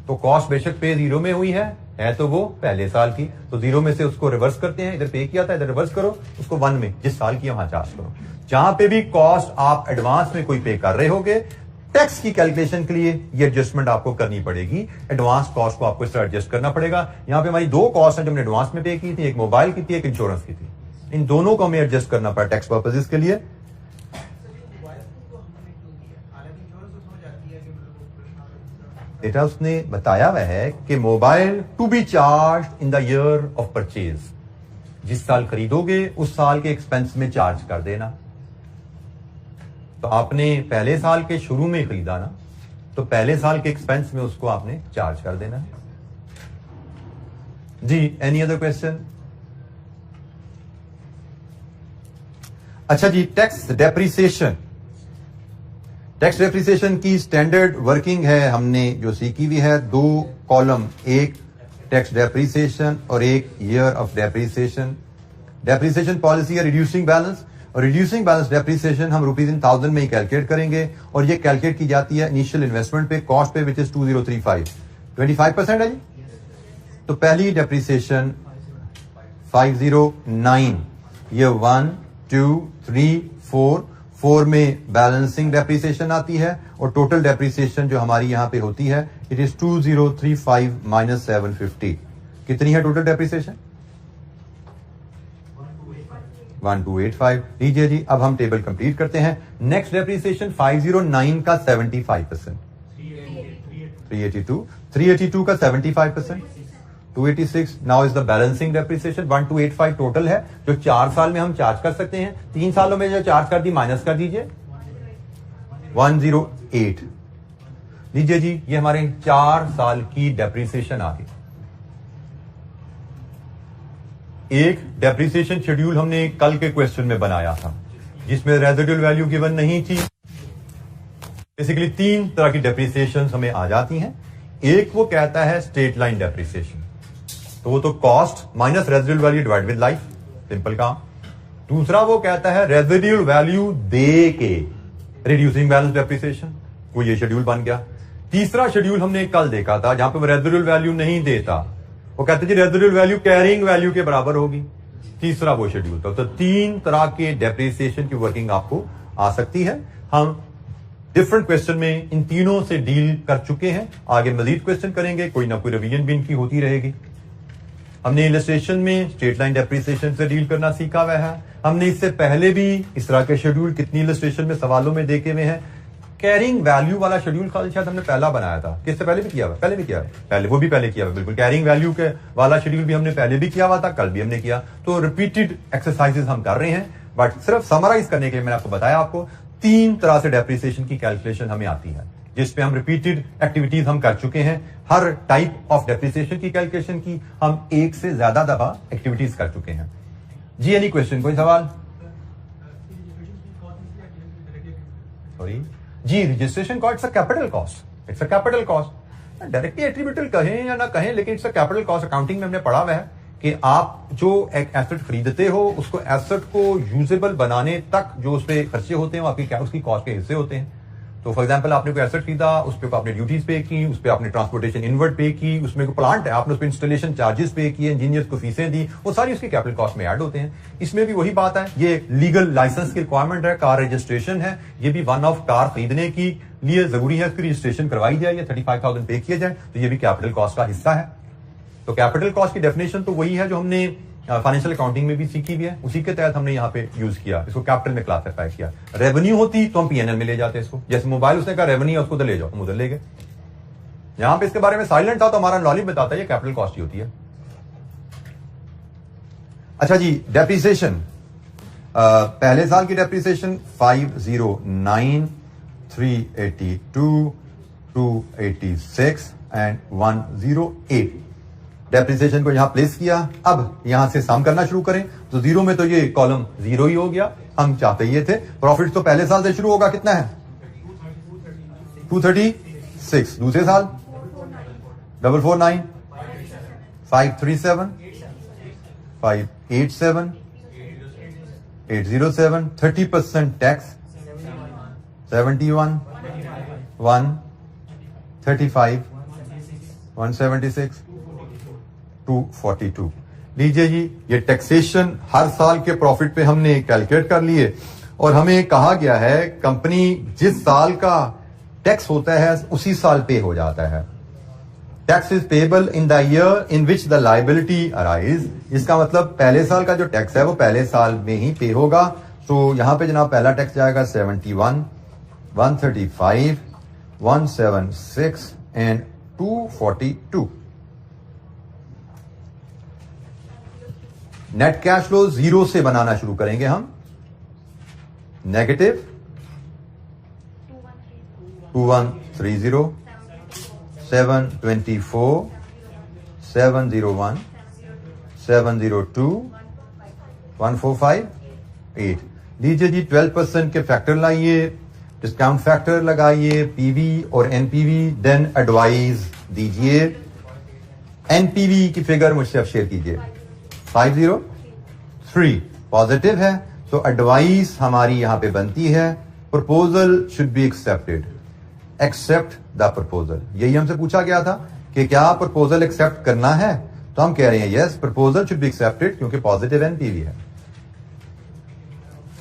तो कॉस्ट बेशक पे 0 में हुई है तो वो पहले साल की, तो 0 में से उसको रिवर्स करते हैं, इधर पे किया था इधर रिवर्स करो, उसको 1 में जिस साल की वहां चार्ज करो। जहां पे भी कॉस्ट आप एडवांस में कोई पे कर रहे होगे, टैक्स की कैलकुलेशन के लिए ये एडजस्टमेंट आपको करनी पड़ेगी। एडवांस कॉस्ट को आपको इस तरह एडजस्ट करना पड़ेगा। यहां पे हमारी 2 कॉस्ट है जो हमने एडवांस में पे की थी, एक मोबाइल की थी, एक इंश्योरेंस की थी। इन दोनों को हमें एडजस्ट करना पड़ा टैक्स पर्पसेस के लिए। बेटा उसने बताया हुआ है कि mobile to be charge in the year of purchase, जिस साल खरीदोगे उस साल के एक्सपेंस में चार्ज कर देना। तो आपने पहले साल के शुरू में खरीदा ना, तो पहले साल के एक्सपेंस में उसको आपने चार्ज कर देना। जी, एनी अदर क्वेश्चन? अच्छा जी, टैक्स डेप्रिसिएशन। टैक्स डेप्रिसिएशन की स्टैंडर्ड वर्किंग है हमने जो सीखी हुई है। 2 कॉलम, एक टैक्स डेप्रिसिएशन और एक year of depreciation. Depreciation policy है रिड्यूसिंग बैलेंस, और रिड्यूसिंग बैलेंस डेप्रिसिएशन हम रुपीज इन 1000 में ही कैलकुलेट करेंगे, और ये कैलकुलेट की जाती है इनिशियल इन्वेस्टमेंट पे, कॉस्ट पे, विच इज 2035, 25% है जी। तो पहली डेप्रिसिएशन 509, ये 1 2 3 4 में बैलेंसिंग डेप्रिसिएशन आती है, और टोटल डेप्रिसिएशन जो हमारी यहां पे होती है इट इज 2035 माइनस 750। कितनी है टोटल डेप्रिसिएशन? 1285। लीजिए जी, अब हम टेबल कंप्लीट करते हैं। नेक्स्ट डेप्रिसिएशन 509 का 75%, 382 का 75%, 286। Now is the balancing depreciation 1285 total है, जो 4 साल में हम चार्ज कर सकते हैं। 3 सालों में जो चार्ज कर दी माइनस कर दीजिए 108। लीजिए जी, ये हमारे 4 साल की डेप्रिसिएशन आ गई। एक डेप्रिसिएशन शेड्यूल हमने कल के क्वेश्चन में बनाया था, जिसमें रेजिडुअल वैल्यू गिवन नहीं थी। बेसिकली 3 तरह की डेप्रिसिएशन हमें आ जाती हैं। एक वो कहता है स्ट्रेट लाइन डेप्रिसिएशन, तो वो तो cost minus residual value divide with life, simple काम। दूसरा वो कहता है रेजिडुअल वैल्यू दे के रिड्यूसिंग बैलेंस डेप्रिसिएशन, वो ये शेड्यूल बन गया। तीसरा शेड्यूल हमने कल देखा था जहां पे वो रेजिडुअल वैल्यू नहीं देता, वो कहते जी रेजिडुअल वैल्यू कैरिंग वैल्यू के बराबर होगी। तीसरा वो शेड्यूल था। तो 3 तरह के डेप्रिसिएशन की वर्किंग आपको आ सकती है। हम डिफरेंट क्वेश्चन में इन तीनों से डील कर चुके हैं। आगे मजीद क्वेश्चन करेंगे, कोई ना कोई रिवीजन भी इनकी होती रहेगी। हमने इलस्ट्रेशन में स्ट्रेट लाइन डेप्रिसिएशन से डील करना सीखा हुआ है। हमने इससे पहले भी इस तरह के शेड्यूल कितनी इलस्ट्रेशन में सवालों में देखे हुए हैं। कैरिंग वैल्यू वाला शेड्यूल शायद हमने पहला बनाया था, किससे पहले भी किया हुआ? पहले भी किया हुआ, पहले वो भी पहले किया हुआ, बिल्कुल। कैरिंग वैल्यू के वाला शेड्यूल भी हमने पहले भी किया हुआ था, कल भी हमने किया। तो रिपीटेड एक्सरसाइजेस हम कर रहे हैं, बट सिर्फ समराइज करने के लिए मैंने आपको बताया, आपको 3 तरह से डेप्रिसिएशन की कैलकुलेशन हमें आती है, जिसपे हम रिपीटेड एक्टिविटीज हम कर चुके हैं। हर टाइप ऑफ डेप्रिसिएशन की कैलकुलेशन की हम 1 से ज्यादा दफा एक्टिविटीज कर चुके हैं। जी एनी क्वेश्चन, कोई सवाल? सॉरी जी, registration cost it's a capital cost, it's a capital cost. Directly attributable कहें या ना कहें, लेकिन it's a capital cost. Accounting में हमने पढ़ा हुआ है कि आप जो एक एसेट खरीदते हो, उसको एसेट को यूजेबल बनाने तक जो उस पर खर्चे होते हैं, वो आपकी उसकी कॉस्ट के हिस्से होते हैं। तो फॉर एग्जांपल आपने कोई एसेट खरीदा, उस पर आपने ड्यूटीज पे की, उस पर आपने ट्रांसपोर्टेशन इनवर्ट पे की, उसमें कोई प्लांट है आपने उस पर इंस्टॉलेशन चार्जेस पे किए, इंजीनियर्स को फीसें दी, वो सारी उसकी कैपिटल कॉस्ट में ऐड होते हैं। इसमें भी वही बात है, ये लीगल लाइसेंस की रिक्वायरमेंट है, कार रजिस्ट्रेशन है, ये भी वन ऑफ कार खरीदने की लिए जरूरी है, इसकी रजिस्ट्रेशन करवाई जाए या 35,000 पे किया जाए, तो ये भी कैपिटल कॉस्ट का हिस्सा है। तो कैपिटल कॉस्ट की डेफिनेशन तो वही है जो हमने फाइनेंशियल अकाउंटिंग में भी सीखी हुई है, उसी के तहत हमने यहाँ पे यूज किया, इसको कैपिटल में क्लासिफाई किया। रेवेन्यू होती तो हम पीएनएल में ले जाते इसको, जैसे मोबाइल उसने कहा रेवेन्यू है, उसको उधर ले जाओ, हम उधर ले गए। यहां पे इसके बारे में साइलेंट था तो हमारा नॉलेज बताता है ये कैपिटल कॉस्ट ही होती है। अच्छा जी, डेप्रिसिएशन, पहले साल की डेप्रिसिएशन 509, 382, 286 एंड 108। डेप्रिसिएशन को यहां प्लेस किया। अब यहां से सम करना शुरू करें तो 0 में तो ये कॉलम 0 ही हो गया, हम चाहते ये थे। प्रॉफिट तो पहले साल से शुरू होगा, कितना है? 236। दूसरे साल 449, 537, 587, 807, 30% टैक्स 71, 135, 176, 242। लीजिए जी, ये टैक्सेशन हर साल के प्रॉफिट पे हमने कैलकुलेट कर लिए और हमें कहा गया है कंपनी जिस साल का टैक्स होता है उसी साल पे हो जाता है। Tax is payable in the year in which the liability arise. इसका मतलब पहले साल का जो टैक्स है वो पहले साल में ही पे होगा। तो यहां पे जनाब पहला टैक्स जाएगा 71, 135, 176 एंड 242। नेट कैश फ्लो 0 से बनाना शुरू करेंगे हम। नेगेटिव 2130, 724, 701, 702, 145, 8। लीजिए जी, 12% के फैक्टर लाइए, डिस्काउंट फैक्टर लगाइए, पीवी और एनपीवी, देन एडवाइस दीजिए। एनपीवी की फिगर मुझसे आप शेयर कीजिए। 503 पॉजिटिव है, तो एडवाइस हमारी यहां पे बनती है, proposal should be accepted, accept the proposal. यही हमसे पूछा गया था कि क्या प्रपोजल एक्सेप्ट करना है, तो हम कह रहे हैं yes, proposal should be accepted, क्योंकि पॉजिटिव एनपीवी है।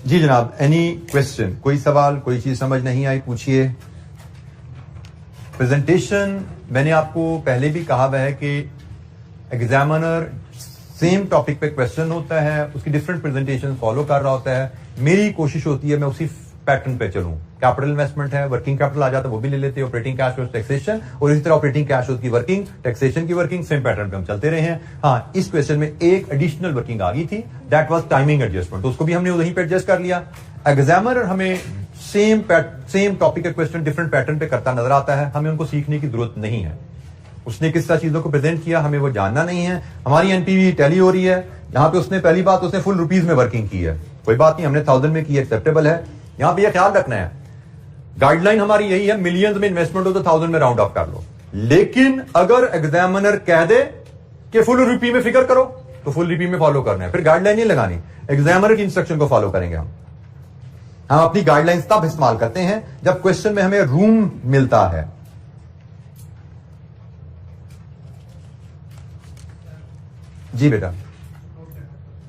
जी जनाब, एनी क्वेश्चन, कोई सवाल, कोई चीज समझ नहीं आई, पूछिए। प्रेजेंटेशन मैंने आपको पहले भी कहा हुआ है कि एग्जामिनर सेम टॉपिक पे क्वेश्चन होता है, उसकी डिफरेंट प्रेजेंटेशन फॉलो कर रहा होता है। मेरी कोशिश होती है मैं उसी पैटर्न पे चलूं। कैपिटल इन्वेस्टमेंट है, वर्किंग कैपिटल आ जाता है, वो भी ले लेते हैं, ऑपरेटिंग कैश फ्लो टैक्सेशन, और इसी तरह ऑपरेटिंग कैश फ्लो की वर्किंग, टैक्सेशन की वर्किंग, सेम पैटर्न पे हम चलते रहे हैं। हाँ, इस क्वेश्चन में एक एडिशनल वर्किंग आ गई थी, दैट वाज टाइमिंग एडजस्टमेंट, तो उसको भी हमने वहीं पे एडजस्ट कर लिया। एग्जामिनर हमें सेम टॉपिक का क्वेश्चन डिफरेंट पैटर्न पे करता नजर आता है, हमें उनको सीखने की जरूरत नहीं है। उसने किस तरह चीजों को प्रेजेंट किया हमें वो जानना नहीं है। हमारी एनपीवी टैली हो रही है, यहां पे उसने पहली बात उसने फुल रुपीज में वर्किंग की है, कोई बात नहीं, हमने 1000 में की, एक्सेप्टेबल है। यहां पे ये ख्याल रखना है, गाइडलाइन हमारी यही है, मिलियंस में इन्वेस्टमेंट हो तो 1000 में राउंड ऑफ कर लो। लेकिन अगर एग्जामिनर कह दे कि फुल रुपी में फिगर करो तो फुल रुपी में फॉलो करना है, फिर गाइडलाइन नहीं लगानी, एग्जामिनर की इंस्ट्रक्शन को फॉलो करेंगे हम अपनी गाइडलाइंस तब इस्तेमाल करते हैं जब क्वेश्चन में हमें रूम मिलता है। जी बेटा,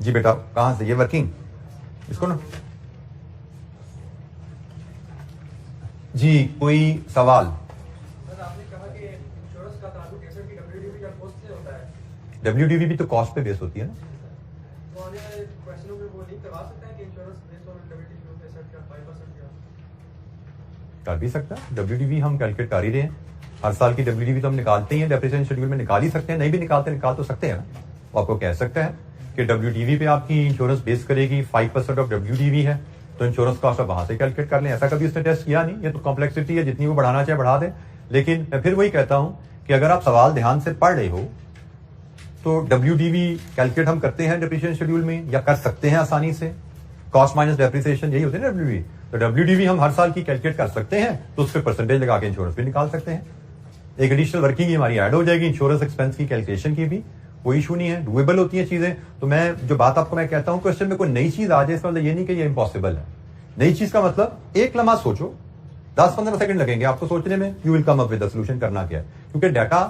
जी बेटा, कहां से ये वर्किंग, इसको ना जी कोई सवाल? सर आपने कहा कि इंश्योरेंस का ताल्लुक एसेट की डब्ल्यूडीवी या कॉस्ट से होता है। डब्ल्यूडीवी भी तो कॉस्ट पे बेस होती है ना। तो आने वाले क्वेश्चनों में वो लिंक करवा सकते हैं कि insurance based on WDV of asset का 5% या कर भी सकता है। डब्ल्यूडीवी हम कैलकुलेट कर ही रहे हैं, हर साल की डब्ल्यूडीवी तो हम निकालते ही हैं, डेप्रिसिएशन शेड्यूल में निकाल ही सकते हैं, नहीं भी निकाल तो सकते हैं ना। वो आपको कह सकता है कि डब्ल्यूडीवी पे आपकी इंश्योरेंस बेस करेगी, 5% ऑफ डब्ल्यूडीवी है तो इंश्योरेंस कॉस्ट आप वहां से कैलकुलेट कर लें। ऐसा कभी उसने टेस्ट किया नहीं, ये तो कॉम्प्लेक्सिटी है, जितनी वो बढ़ाना चाहे बढ़ा दे। लेकिन मैं फिर वही कहता हूं कि अगर आप सवाल ध्यान से पढ़ रहे हो तो डब्ल्यूडीवी कैलकुलेट हम करते हैं डेप्रिसिएशन शेड्यूल में, या कर सकते हैं आसानी से। कॉस्ट माइनस डेप्रिसिएशन यही होते हैं ना डब्ल्यूडीवी। तो डब्ल्यूडीवी हम हर साल की कैलकुलेट कर सकते हैं, तो उस पर परसेंटेज लगा के इंश्योरेंस भी निकाल सकते हैं। एक एडिशनल वर्किंग हमारी ऐड हो जाएगी इंश्योरेंस एक्सपेंस की कैलकुलेशन की भी, कोई इशू नहीं है, डुएबल होती है चीजें। तो मैं जो बात आपको मैं कहता हूं, क्वेश्चन में कोई नई चीज आ जाए इसका मतलब ये नहीं कि ये इम्पॉसिबल है। नई चीज का मतलब एक लम्हा सोचो, 10-15 सेकंड लगेंगे आपको सोचने में, you will come up with the solution. करना क्या है, क्योंकि डाटा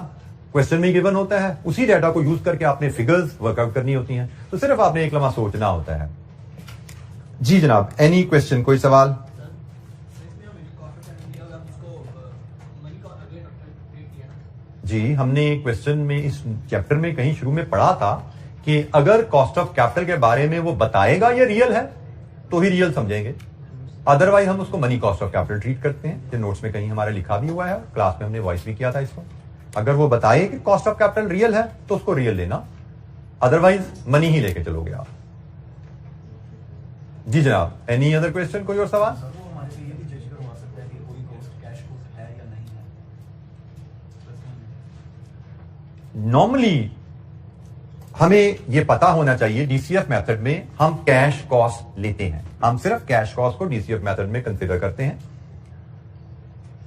क्वेश्चन में गिवन होता है, उसी डाटा को यूज करके आपने फिगर्स वर्कआउट करनी होती हैं, तो सिर्फ आपने एक लम्हा सोचना होता है। जी जनाब, एनी क्वेश्चन, कोई सवाल? जी हमने क्वेश्चन में इस चैप्टर में कहीं शुरू में पढ़ा था कि अगर कॉस्ट ऑफ कैपिटल के बारे में वो बताएगा ये रियल है तो ही रियल समझेंगे, अदरवाइज हम उसको money cost of capital treat करते हैं। जो नोट्स में कहीं हमारे लिखा भी हुआ है, क्लास में हमने वॉइस भी किया था इसको। अगर वो बताए कि कॉस्ट ऑफ कैपिटल रियल है तो उसको रियल लेना, अदरवाइज मनी ही लेके चलोगे आप। जी जनाब, एनी अदर क्वेश्चन, कोई और सवाल? नॉर्मली हमें यह पता होना चाहिए, डीसीएफ मेथड में हम कैश कॉस्ट लेते हैं, हम सिर्फ कैश कॉस्ट को डीसीएफ मेथड में कंसीडर करते हैं।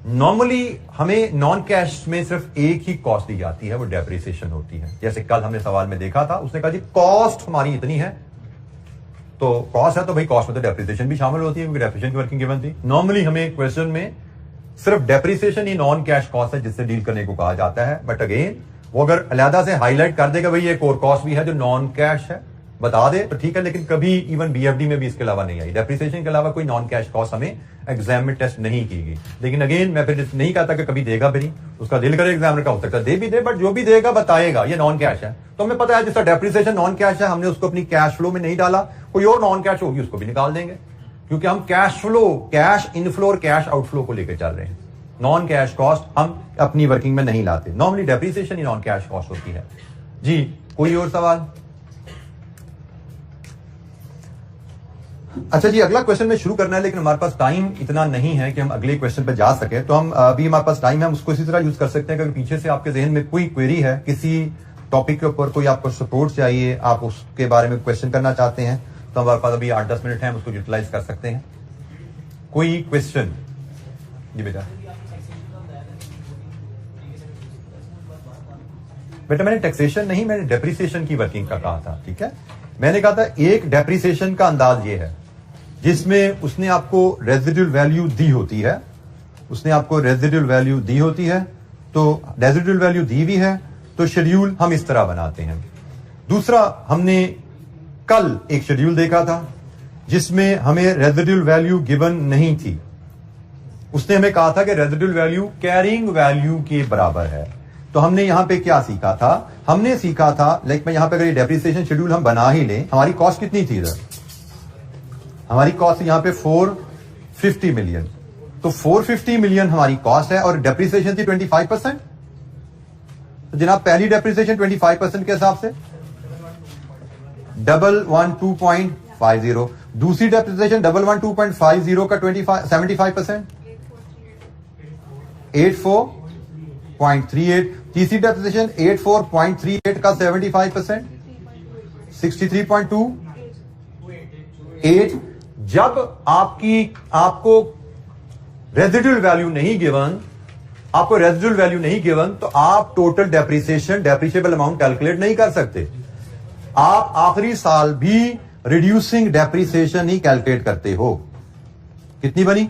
नॉर्मली हमें नॉन कैश में सिर्फ एक ही कॉस्ट दी जाती है, वो डेप्रिसिएशन होती है। जैसे कल हमने सवाल में देखा था, उसने कहा जी कॉस्ट हमारी इतनी है, तो कॉस्ट है तो भाई कॉस्ट में तो डेप्रिसिएशन भी शामिल होती है, क्योंकि डेप्रिसिएशन की वर्किंग गिवन थी। नॉर्मली हमें क्वेश्चन में सिर्फ डेप्रिसिएशन ही नॉन कैश कॉस्ट है जिससे डील करने को कहा जाता है। बट अगेन वो अगर अलहदा से हाईलाइट कर देगा भाई ये कोर कॉस्ट भी है जो नॉन कैश है, बता दे तो ठीक है, लेकिन कभी इवन बीएफडी में भी इसके अलावा नहीं आई। डेप्रिसिएशन के अलावा कोई नॉन कैश कॉस्ट हमें एग्जाम में टेस्ट नहीं की गई। लेकिन अगेन मैं फिर नहीं कहता कि कभी देगा भी नहीं, उसका दिल करे एग्जामिनर का, हो सकता है दे भी दे, बट जो भी देगा बताएगा ये नॉन कैश है। तो हमें पता है जिसका डेप्रिसिएशन नॉन कैश है, हमने उसको अपनी कैश फ्लो में नहीं डाला, कोई और नॉन कैश होगी उसको भी निकाल देंगे, क्योंकि हम कैश फ्लो, कैश इनफ्लो और कैश आउटफ्लो को लेकर चल रहे हैं। नॉन कैश कॉस्ट हम अपनी वर्किंग में नहीं लाते। नॉर्मली डेप्रिसिएशन ही नॉन कैश कॉस्ट होती है। जी कोई और सवाल? अच्छा जी, अगला क्वेश्चन में शुरू करना है, लेकिन हमारे पास टाइम इतना नहीं है कि हम अगले क्वेश्चन पे जा सके। तो हम अभी हमारे पास टाइम है, हम उसको इसी तरह यूज कर सकते हैं कि अगर पीछे से आपके जहन में कोई क्वेरी है, किसी टॉपिक के ऊपर कोई आपको सपोर्ट चाहिए, आप उसके बारे में क्वेश्चन करना चाहते हैं, तो हमारे पास अभी 8-10 मिनट है, हम उसको यूटिलाइज कर सकते हैं। कोई क्वेश्चन? जी बेटा मैंने टैक्सेशन नहीं, मैंने डेप्रिसिएशन की वर्किंग का कहा था। ठीक है, मैंने कहा था एक डेप्रिसिएशन का अंदाज ये है जिसमें उसने आपको रेजिडुअल वैल्यू दी होती है, उसने आपको रेजिडुअल वैल्यू दी होती है, तो रेजिडुअल वैल्यू दी हुई है तो शेड्यूल हम इस तरह बनाते हैं। दूसरा, हमने कल एक शेड्यूल देखा था जिसमें हमें रेजिडुअल वैल्यू गिवन नहीं थी, उसने हमें कहा था कि रेजिडुअल वैल्यू कैरिंग वैल्यू के बराबर है। तो हमने यहां पे क्या सीखा था? हमने सीखा था, लाइक मैं यहां पे अगर ये डेप्रिसिएशन शेड्यूल हम बना ही लें, हमारी कॉस्ट कितनी थी इधर? हमारी कॉस्ट यहां पे 450 मिलियन, तो 450 मिलियन हमारी कॉस्ट है और डेप्रिसिएशन थी 25%। तो जनाब पहली डेप्रिसिएशन 25% के हिसाब से 112.50, दूसरी डेप्रिसिएशन 112.50 का 75%, 84.38, तीसरी डेप्रिसिएशन 84.38 का 75%, 63.28। जब आपको रेजिडुअल वैल्यू नहीं गिवन, तो आप total depreciation, depreciable amount calculate नहीं कर सकते। आप आखिरी साल भी रिड्यूसिंग डेप्रिसिएशन ही कैलकुलेट करते हो। कितनी बनी?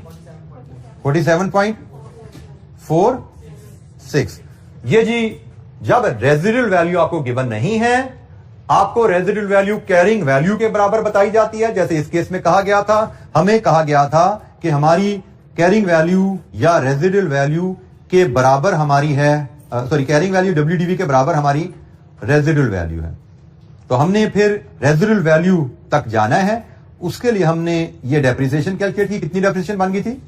47.46। ये जी जब रेजिडुअल वैल्यू आपको गिवन नहीं है, आपको रेजिडुअल वैल्यू कैरिंग वैल्यू के बराबर बताई जाती है। जैसे इस केस में कहा गया था, हमें कहा गया था कि हमारी कैरिंग वैल्यू या रेजिडुअल वैल्यू के बराबर हमारी है, कैरिंग वैल्यू WDV के बराबर हमारी रेजिडुअल वैल्यू है। तो हमने फिर रेजिडुअल वैल्यू तक जाना है, उसके लिए हमने ये डेप्रिसिएशन कैलकुलेट की। कितनी डेप्रिसिएशन बन गई थी?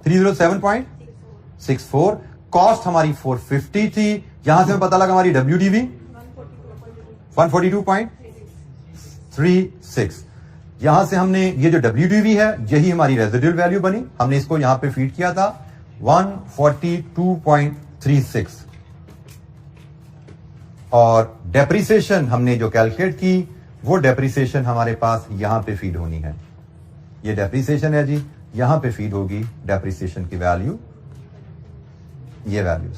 307.64। कॉस्ट हमारी 450 थी। यहां से हमें पता लगा हमारी WDV 142.36। यहां से हमने ये जो WDV है यही हमारी रेजिडुअल वैल्यू बनी, हमने इसको यहां पे फीड किया था 142.36। और डेप्रिसिएशन हमने जो कैलकुलेट की वो डेप्रिसिएशन हमारे पास यहां पे फीड होनी है। ये डेप्रिसिएशन है जी, यहां पे फीड होगी डेप्रिसिएशन की वैल्यू, ये वैल्यूज।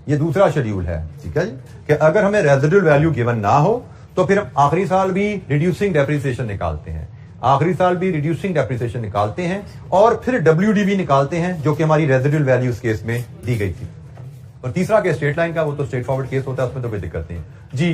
ये दूसरा शेड्यूल है, ठीक है जी, कि अगर हमें रेजिडुअल वैल्यू गिवन ना हो तो फिर हम आखिरी साल भी रिड्यूसिंग डेप्रिसिएशन निकालते हैं, आखिरी साल भी रिड्यूसिंग डेप्रिसिएशन निकालते हैं और फिर WDV निकालते हैं जो कि हमारी रेजिडुअल वैल्यू इस केस में दी गई थी। और तीसरा केस स्ट्रेट लाइन का, वो तो स्ट्रेट फॉरवर्ड केस होता है, उसमें तो कोई दिक्कत नहीं है जी।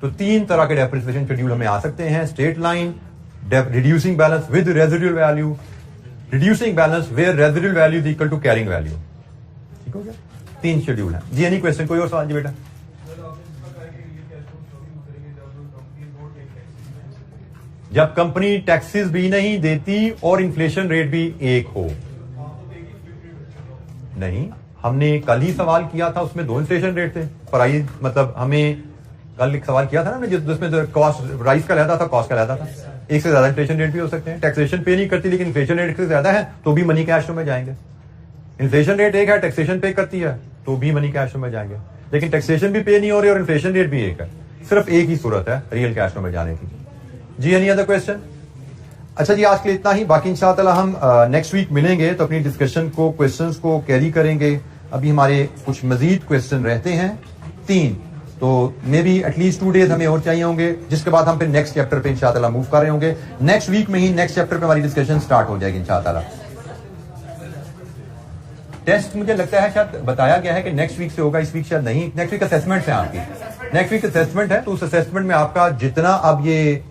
तो 3 तरह के डेप्रिसिएशन शेड्यूल हमें आ सकते हैं, straight line, reducing balance with residual value, reducing balance where residual value is equal to carrying value. ठीक हो गया? 3 शेड्यूल है जी। Any question? कोई और सवाल जी बेटा? जब कंपनी टैक्सेस भी नहीं देती और इन्फ्लेशन रेट भी एक हो। नहीं, हमने कल ही सवाल किया था, उसमें 2 इन्फ्लेशन रेट थे। प्राइस मतलब हमें कल एक सवाल किया था ना जिसमें कॉस्ट राइस का लहदा था, कॉस्ट का लहदा था। एक से ज्यादा इन्फ्लेशन रेट भी हो सकते हैं। टैक्सेशन पे नहीं करती लेकिन इन्फ्लेशन रेट से ज्यादा है तो भी मनी कैश में जाएंगे। इन्फ्लेशन रेट एक है, टैक्सेशन पे करती है तो भी मनी कैश में जाएंगे। लेकिन टैक्सेशन भी पे नहीं हो रही और इन्फ्लेशन रेट भी एक है, सिर्फ एक ही सूरत है रियल कैश में जाने की जी। Any other question? अच्छा जी, आज के लिए इतना ही। बाकी इंशाअल्लाह हम नेक्स्ट वीक मिलेंगे तो अपनी डिस्कशन को, क्वेश्चंस को कैरी करेंगे। अभी हमारे कुछ मजीद क्वेश्चन रहते हैं 3, तो मे बी एटलीस्ट 2 डेज हमें और चाहिए होंगे, जिसके बाद हम फिर नेक्स्ट चैप्टर पे इंशाअल्लाह मूव कर रहे होंगे। नेक्स्ट वीक में ही नेक्स्ट चैप्टर पे हमारी डिस्कशन स्टार्ट हो जाएगी इंशाअल्लाह। टेस्ट मुझे लगता है शायद बताया गया है कि नेक्स्ट वीक से होगा, इस वीक शायद नहीं। नेक्स्ट वीक असेसमेंट है आपकी, नेक्स्ट वीक असेसमेंट है, तो उस असेसमेंट में आपका जितना अब ये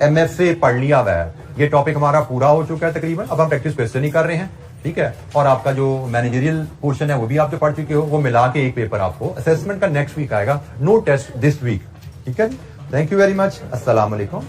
MFA पढ़ लिया हुआ है, ये टॉपिक हमारा पूरा हो चुका है तकरीबन। अब हम प्रैक्टिस क्वेश्चन ही कर रहे हैं, ठीक है। और आपका जो मैनेजरियल पोर्शन है वो भी आप जो पढ़ चुके हो, वो मिला के एक पेपर आपको असेसमेंट का नेक्स्ट वीक आएगा। नो टेस्ट दिस वीक, ठीक है। Thank you very much. अस्सलाम वालेकुम।